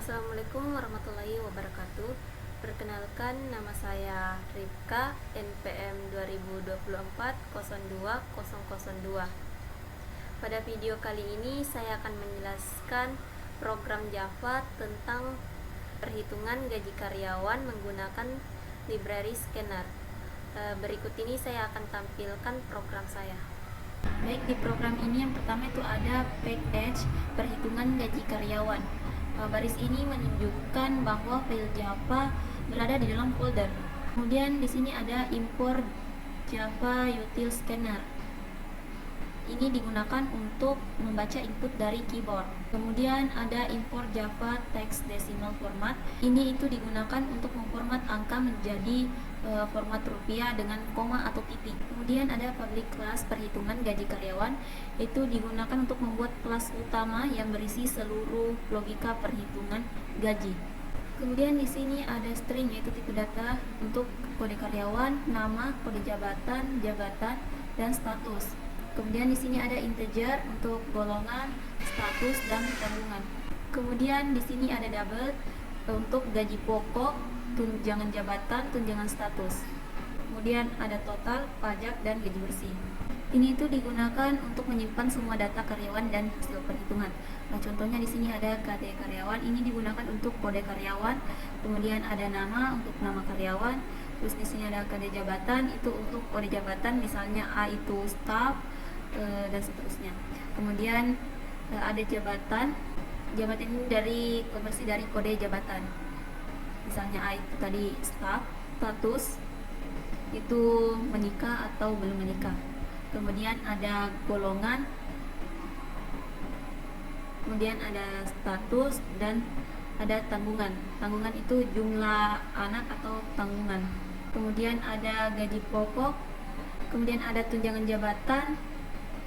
Assalamualaikum warahmatullahi wabarakatuh. Perkenalkan, nama saya Ripka, NPM 2024-02-002. Pada video kali ini saya akan menjelaskan program Java tentang perhitungan gaji karyawan menggunakan library scanner. Berikut ini saya akan tampilkan program saya. Baik, di program ini yang pertama itu ada package perhitungan gaji karyawan. Baris ini menunjukkan bahwa file Java berada di dalam folder. Kemudian di sini ada import Java util scanner. Ini digunakan untuk membaca input dari keyboard. Kemudian ada import Java text decimal format. Ini itu digunakan untuk memformat angka menjadi format rupiah dengan koma atau titik. Kemudian ada public class perhitungan gaji karyawan. Itu digunakan untuk membuat kelas utama yang berisi seluruh logika perhitungan gaji. Kemudian di sini ada string, yaitu tipe data untuk kode karyawan, nama, kode jabatan, dan status. Kemudian di sini ada integer untuk golongan, status, dan tanggungan. Kemudian di sini ada double untuk gaji pokok, tunjangan jabatan, tunjangan status. Kemudian ada total, pajak, dan gaji bersih. Ini itu digunakan untuk menyimpan semua data karyawan dan hasil perhitungan. Nah, contohnya di sini ada kode karyawan, ini digunakan untuk kode karyawan. Kemudian ada nama untuk nama karyawan. Terus di sini ada kode jabatan, itu untuk kode jabatan, misalnya A itu staff, dan seterusnya. Kemudian ada jabatan ini dari konversi dari kode jabatan, misalnya A itu tadi staff, status itu menikah atau belum menikah. Kemudian ada golongan, kemudian ada status, dan ada tanggungan. Tanggungan itu jumlah anak atau tanggungan. Kemudian ada gaji pokok, kemudian ada tunjangan jabatan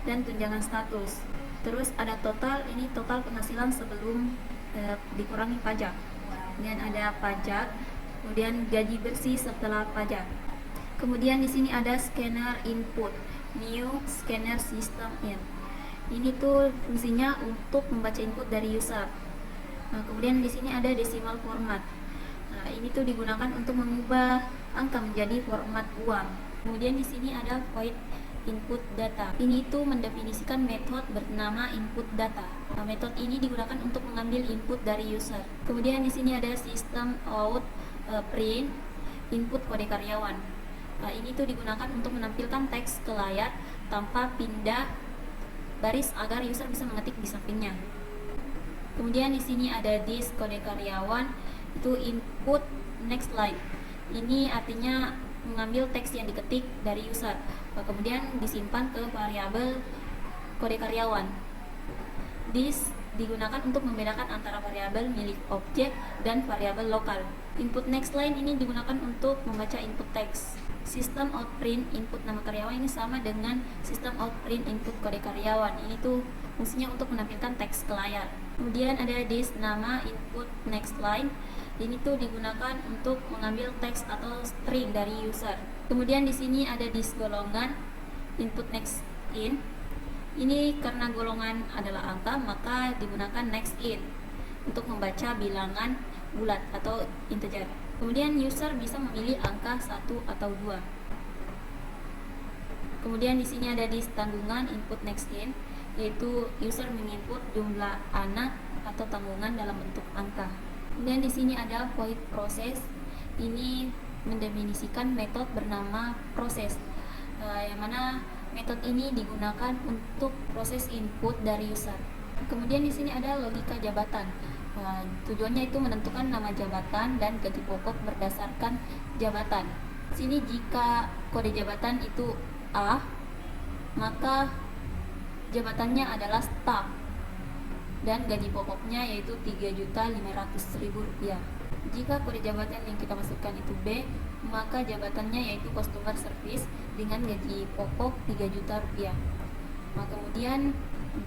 dan tunjangan status. Terus ada total, ini total penghasilan sebelum dikurangi pajak. Kemudian ada pajak, kemudian gaji bersih setelah pajak. Kemudian di sini ada scanner input, new scanner system in. Ini tuh fungsinya untuk membaca input dari user. Nah, kemudian di sini ada decimal format. Nah, ini tuh digunakan untuk mengubah angka menjadi format uang. Kemudian di sini ada void input data. Ini itu mendefinisikan metode bernama input data. Nah, metode ini digunakan untuk mengambil input dari user. Kemudian di sini ada system out print input kode karyawan. Nah, ini tuh digunakan untuk menampilkan teks ke layar tanpa pindah baris agar user bisa mengetik di sampingnya. Kemudian di sini ada this kode karyawan, itu input next line. Ini artinya mengambil teks yang diketik dari user, kemudian disimpan ke variabel kode karyawan. This digunakan untuk membedakan antara variabel milik objek dan variabel lokal. Input next line ini digunakan untuk membaca input teks. System out print input nama karyawan ini sama dengan system out print input kode karyawan. Ini tuh fungsinya untuk menampilkan teks ke layar. Kemudian ada this nama input next line. Ini tuh digunakan untuk mengambil teks atau string dari user. Kemudian di sini ada this golongan input next in. Ini karena golongan adalah angka, maka digunakan next in untuk membaca bilangan bulat atau integer. Kemudian user bisa memilih angka 1 atau 2. Kemudian di sini ada this tanggungan input next in, yaitu user menginput jumlah anak atau tanggungan dalam bentuk angka. Kemudian di sini ada void process. Ini mendefinisikan metode bernama proses, yang mana metode ini digunakan untuk proses input dari user. Kemudian di sini ada logika jabatan. Tujuannya itu menentukan nama jabatan dan gaji pokok berdasarkan jabatan. Sini jika kode jabatan itu A, maka jabatannya adalah staff dan gaji pokoknya yaitu Rp3.500.000. Jika kode jabatan yang kita masukkan itu B, maka jabatannya yaitu customer service dengan gaji pokok Rp3 juta. Nah, kemudian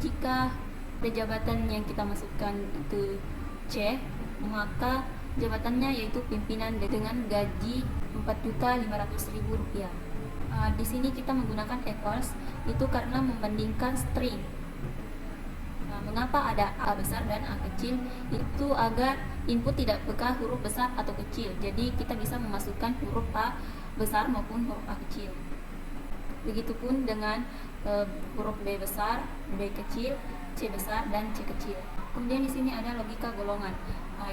jika kode jabatan yang kita masukkan itu C, maka jabatannya yaitu pimpinan dengan gaji Rp4.500.000. Di sini kita menggunakan equals itu karena membandingkan string. Mengapa ada A besar dan A kecil? Itu agar input tidak peka huruf besar atau kecil. Jadi kita bisa memasukkan huruf A besar maupun huruf A kecil. Begitupun dengan huruf B besar, B kecil, C besar, dan C kecil. Kemudian di sini ada logika golongan,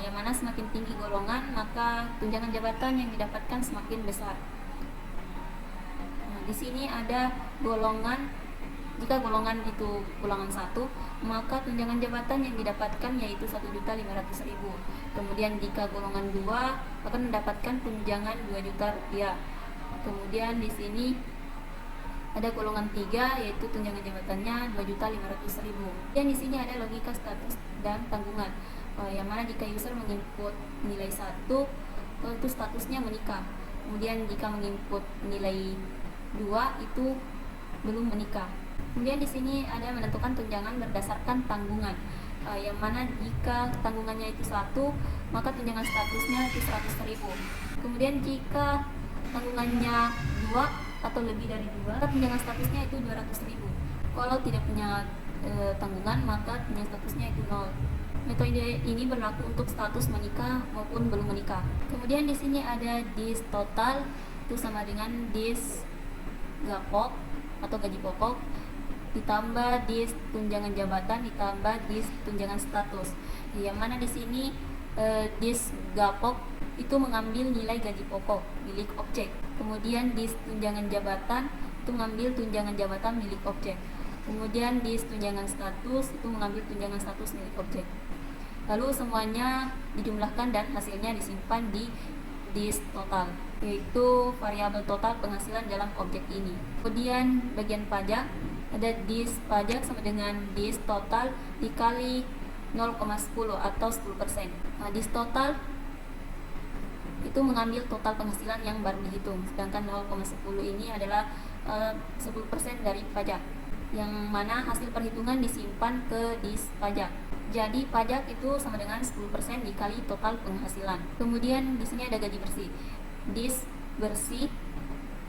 yang mana semakin tinggi golongan maka tunjangan jabatan yang didapatkan semakin besar. Nah, di sini ada golongan. Jika golongan itu ulangan 1, maka tunjangan jabatan yang didapatkan yaitu 1.500.000. Kemudian jika golongan 2 akan mendapatkan tunjangan 2 juta rupiah. Kemudian di sini ada golongan 3 yaitu tunjangan jabatannya 2.500.000. Dan di sini ada logika status dan tanggungan, yang mana jika user menginput nilai 1 itu statusnya menikah. Kemudian jika menginput nilai 2 itu belum menikah. Kemudian di sini ada menentukan tunjangan berdasarkan tanggungan, yang mana jika tanggungannya itu 1, maka tunjangan statusnya itu 100.000. Kemudian jika tanggungannya 2 atau lebih dari 2, maka tunjangan statusnya itu 200.000. Kalau tidak punya tanggungan, maka tunjangan statusnya itu 0. Metode ini berlaku untuk status menikah maupun belum menikah. Kemudian di sini ada dis total, itu sama dengan dis gapok atau gaji pokok, ditambah dis tunjangan jabatan, ditambah dis tunjangan status. Yang mana di sini dis gapok itu mengambil nilai gaji pokok milik objek. Kemudian dis tunjangan jabatan itu mengambil tunjangan jabatan milik objek. Kemudian dis tunjangan status itu mengambil tunjangan status milik objek. Lalu semuanya dijumlahkan dan hasilnya disimpan di dis total, yaitu variabel total penghasilan dalam objek ini. Kemudian bagian pajak, ada dis pajak sama dengan dis total dikali 0,10 atau 10%. Nah, dis total itu mengambil total penghasilan yang baru dihitung, sedangkan 0,10 ini adalah 10% dari pajak, yang mana hasil perhitungan disimpan ke dis pajak. Jadi pajak itu sama dengan 10% dikali total penghasilan. Kemudian di sini ada gaji bersih. Dis bersih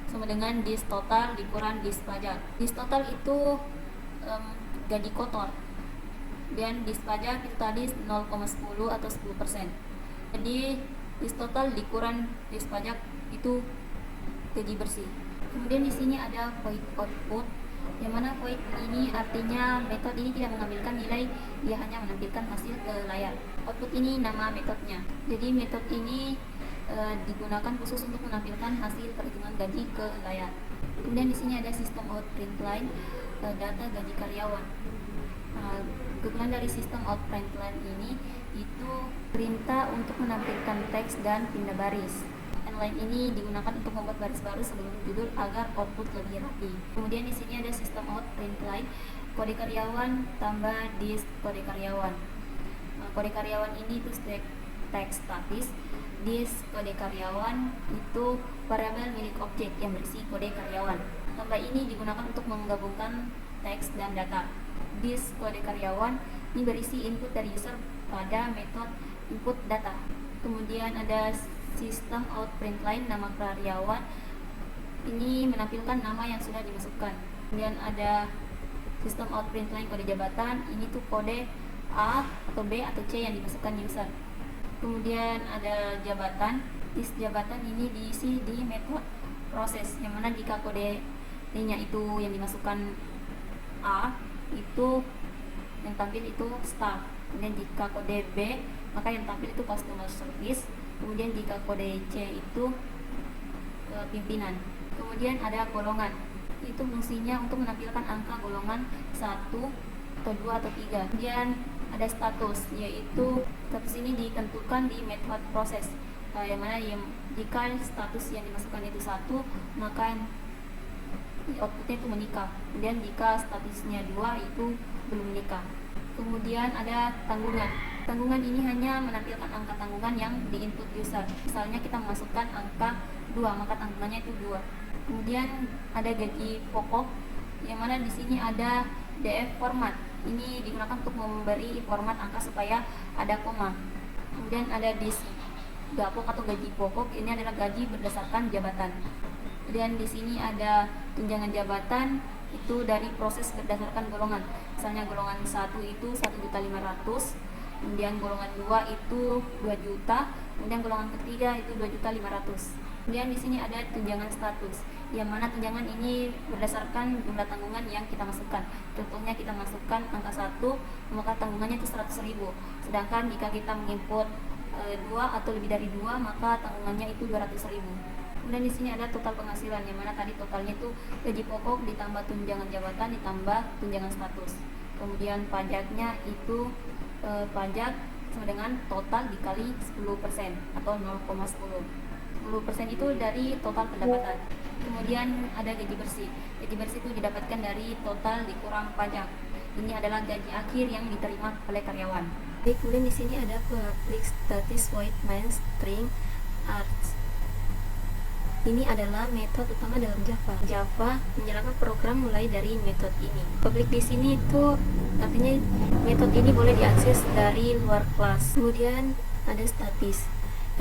sama dengan dis total dikurang dis pajak. Dis total itu gaji kotor, dan dis pajak itu tadi 0,10 atau 10%. Jadi dis total dikurang dis pajak itu gaji bersih. Kemudian di sini ada void output, yang mana void ini artinya metode ini tidak mengambilkan nilai, dia hanya menampilkan hasil ke layar. Output ini nama metodenya. Jadi metode ini digunakan khusus untuk menampilkan hasil perhitungan gaji ke layar. Kemudian di sini ada sistem out print line, data gaji karyawan. Kegunaan dari sistem out print line ini itu perintah untuk menampilkan teks dan pindah baris. Line ini digunakan untuk membuat baris baru sebelum judul agar output lebih rapi. Kemudian di sini ada sistem out print line, kode karyawan tambah dis kode karyawan. Kode karyawan ini itu teks statis. Dis kode karyawan itu variabel milik objek yang berisi kode karyawan. Tambah ini digunakan untuk menggabungkan teks dan data. Dis kode karyawan ini berisi input dari user pada metode input data. Kemudian ada sistem out print line nama karyawan, ini menampilkan nama yang sudah dimasukkan. Kemudian ada sistem out print line kode jabatan, ini tuh kode A atau B atau C yang dimasukkan user. Kemudian ada jabatan, dis jabatan ini diisi di metode proses, yang mana jika kode nya itu yang dimasukkan A, itu yang tampil itu staff. Kemudian jika kode B, maka yang tampil itu customer service. Kemudian jika kode C itu pimpinan. Kemudian ada golongan, itu fungsinya untuk menampilkan angka golongan 1 atau 2 atau 3. Kemudian ada status, yaitu status ini ditentukan di method proses, yang mana jika status yang dimasukkan itu 1, maka outputnya itu menikah. Kemudian jika statusnya 2 itu belum menikah. Kemudian ada tanggungan. Tanggungan ini hanya menampilkan angka tanggungan yang diinput user. Misalnya kita memasukkan angka 2, maka tanggungannya itu 2. Kemudian ada gaji pokok, yang mana di sini ada DF format. Ini digunakan untuk memberi format angka supaya ada koma. Kemudian ada dis gapok atau gaji pokok, ini adalah gaji berdasarkan jabatan. Kemudian di sini ada tunjangan jabatan, itu dari proses berdasarkan golongan. misalnya golongan 1 itu 1.500.000, kemudian golongan 2 itu 2 juta, kemudian golongan ketiga itu 2.500.000. Kemudian di sini ada tunjangan status, yang mana tunjangan ini berdasarkan jumlah tanggungan yang kita masukkan. Contohnya kita masukkan angka 1, maka tanggungannya itu 100.000. Sedangkan jika kita menginput 2 atau lebih dari 2, maka tanggungannya itu 200.000. Kemudian di sini ada total penghasilan, yang mana tadi totalnya itu gaji pokok ditambah tunjangan jabatan ditambah tunjangan status. Kemudian pajaknya itu pajak sama dengan total dikali 10% atau 0,10. 10% itu dari total pendapatan. Kemudian ada gaji bersih. Gaji bersih itu didapatkan dari total dikurang pajak. Ini adalah gaji akhir yang diterima oleh karyawan. Kemudian di sini ada public status void main string arts. Ini adalah metode utama dalam Java. Java menjalankan program mulai dari metode ini. Public di sini itu artinya metode ini boleh diakses dari luar kelas. Kemudian ada statis,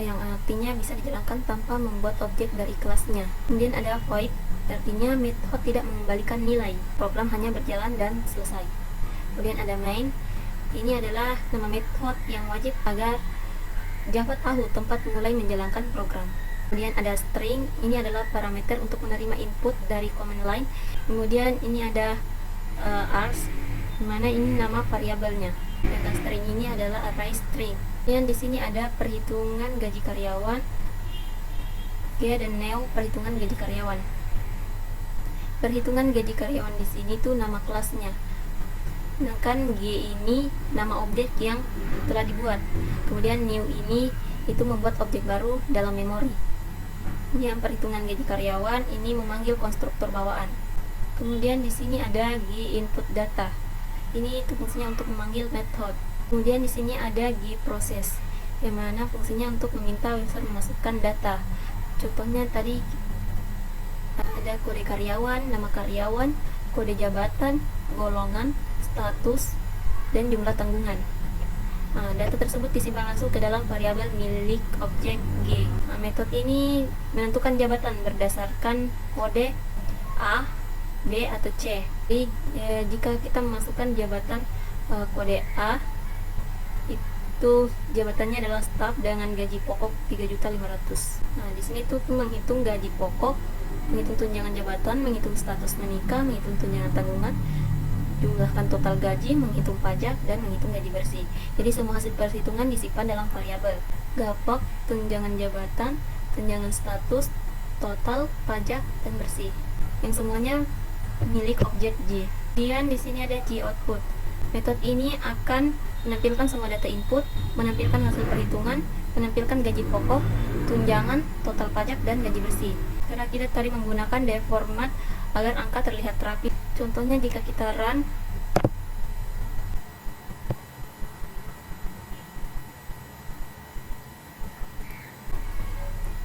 yang artinya bisa dijalankan tanpa membuat objek dari kelasnya. Kemudian ada void, artinya metode tidak mengembalikan nilai. Program hanya berjalan dan selesai. Kemudian ada main, ini adalah nama metode yang wajib agar Java tahu tempat mulai menjalankan program. Kemudian ada string, ini adalah parameter untuk menerima input dari command line. Kemudian ini ada args, dimana ini nama variabelnya. Data string ini adalah array string. Dan di sini ada perhitungan gaji karyawan, G dan new perhitungan gaji karyawan. Perhitungan gaji karyawan di sini tuh nama kelasnya. Sedangkan G ini nama objek yang telah dibuat. Kemudian new ini itu membuat objek baru dalam memori. Yang perhitungan gaji karyawan ini memanggil konstruktor bawaan. Kemudian di sini ada G input data. Ini itu fungsinya untuk memanggil method. Kemudian di sini ada G process, yang mana fungsinya untuk meminta website memasukkan data. Contohnya tadi ada kode karyawan, nama karyawan, kode jabatan, golongan, status, dan jumlah tanggungan. Data tersebut disimpan langsung ke dalam variabel milik objek G. Metode ini menentukan jabatan berdasarkan kode A, B, atau C. Jadi jika kita memasukkan jabatan kode A, itu jabatannya adalah staff dengan gaji pokok 3.500.000. Di sini tuh menghitung gaji pokok, menghitung tunjangan jabatan, menghitung status menikah, menghitung tunjangan tanggungan, jumlahkan total gaji, menghitung pajak, dan menghitung gaji bersih. Jadi semua hasil perhitungan disimpan dalam variabel gapok, tunjangan jabatan, tunjangan status, total, pajak, dan bersih, yang semuanya milik objek G. Kemudian di sini ada G output. Metode ini akan menampilkan semua data input, menampilkan hasil perhitungan, menampilkan gaji pokok, tunjangan, total pajak, dan gaji bersih. Karena kita tadi menggunakan def format agar angka terlihat rapi. Contohnya jika kita run,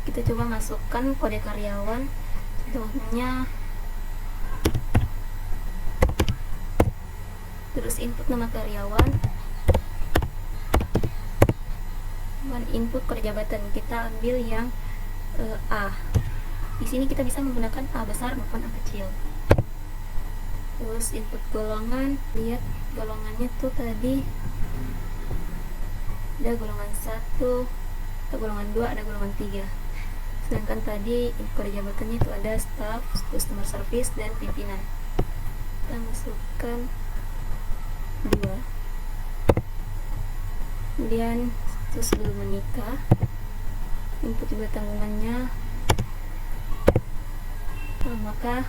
kita coba masukkan kode karyawan, contohnya, terus input nama karyawan, dan input kode jabatan. Kita ambil yang A. Di sini kita bisa menggunakan A besar maupun A kecil. Terus input golongan, lihat golongannya tuh tadi ada golongan 1, ada golongan 2, ada golongan 3. Sedangkan tadi kode jabatannya itu ada staff, customer service, dan pimpinan. Kita masukkan 2. Kemudian terus sebelum menikah, input juga tanggungannya. Maka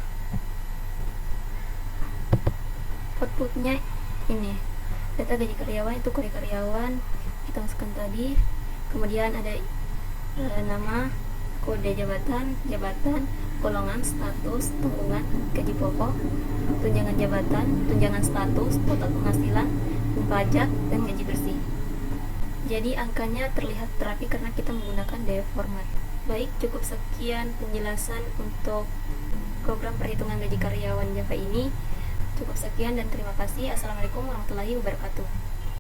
outputnya ini data gaji karyawan, itu kode karyawan kita masukkan tadi. Kemudian ada nama, kode jabatan, golongan, status, tanggungan, gaji pokok, tunjangan jabatan, tunjangan status, total penghasilan, pajak, dan gaji bersih. Jadi angkanya terlihat rapi karena kita menggunakan def format. Baik, cukup sekian penjelasan untuk program perhitungan gaji karyawan Java ini. Cukup sekian dan terima kasih. Assalamualaikum warahmatullahi wabarakatuh.